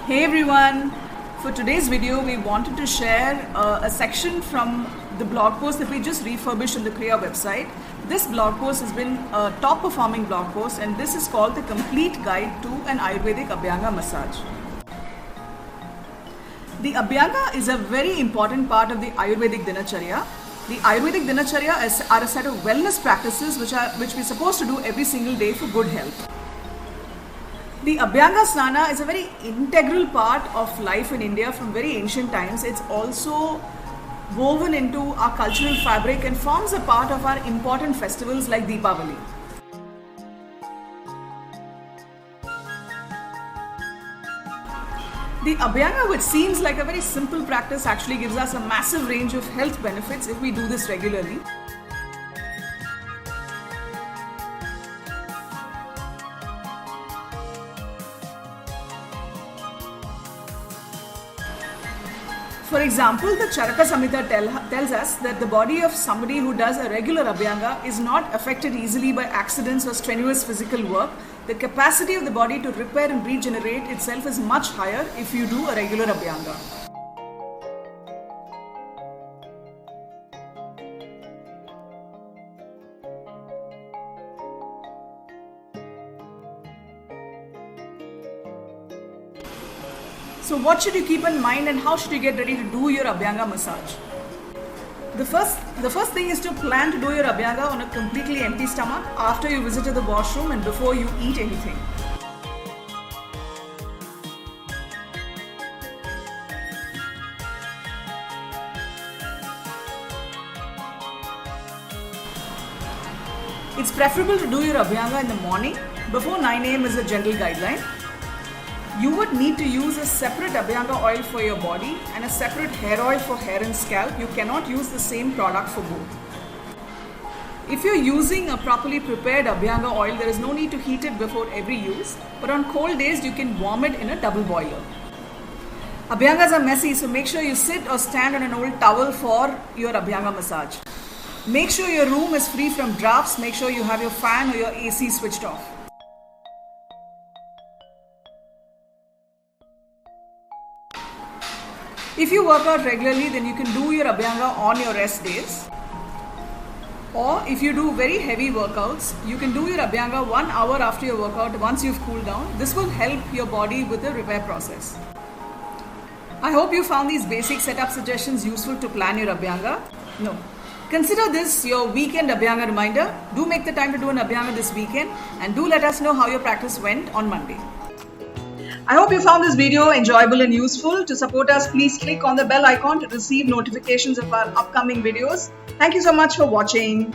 Hey everyone! For today's video, we wanted to share a section from the blog post that we just refurbished on the Krya website. This blog post has been a top performing blog post, and this is called the Complete Guide to an Ayurvedic Abhyanga Massage. The Abhyanga is a very important part of the Ayurvedic Dinacharya. The Ayurvedic Dinacharya are a set of wellness practices which we're supposed to do every single day for good health. The Abhyanga Snana is a very integral part of life in India from very ancient times. It's also woven into our cultural fabric and forms a part of our important festivals like Deepavali. The Abhyanga, which seems like a very simple practice, actually gives us a massive range of health benefits if we do this regularly. For example, the Charaka Samhita tells us that the body of somebody who does a regular Abhyanga is not affected easily by accidents or strenuous physical work. The capacity of the body to repair and regenerate itself is much higher if you do a regular Abhyanga. So what should you keep in mind and how should you get ready to do your Abhyanga massage? The first thing is to plan to do your Abhyanga on a completely empty stomach after you visited the washroom and before you eat anything. It's preferable to do your Abhyanga in the morning. Before 9 a.m. is a general guideline. You would need to use a separate Abhyanga oil for your body and a separate hair oil for hair and scalp. You cannot use the same product for both. If you're using a properly prepared Abhyanga oil, there is no need to heat it before every use, but on cold days you can warm it in a double boiler. Abhyangas are messy, so make sure you sit or stand on an old towel for your Abhyanga massage. Make sure your room is free from drafts. Make sure you have your fan or your AC switched off. If you work out regularly, then you can do your Abhyanga on your rest days. Or if you do very heavy workouts, you can do your Abhyanga 1 hour after your workout once you've cooled down. This will help your body with the repair process. I hope you found these basic setup suggestions useful to plan your Abhyanga. No. Consider this your weekend Abhyanga reminder. Do make the time to do an Abhyanga this weekend and do let us know how your practice went on Monday. I hope you found this video enjoyable and useful. To support us, please click on the bell icon to receive notifications of our upcoming videos. Thank you so much for watching.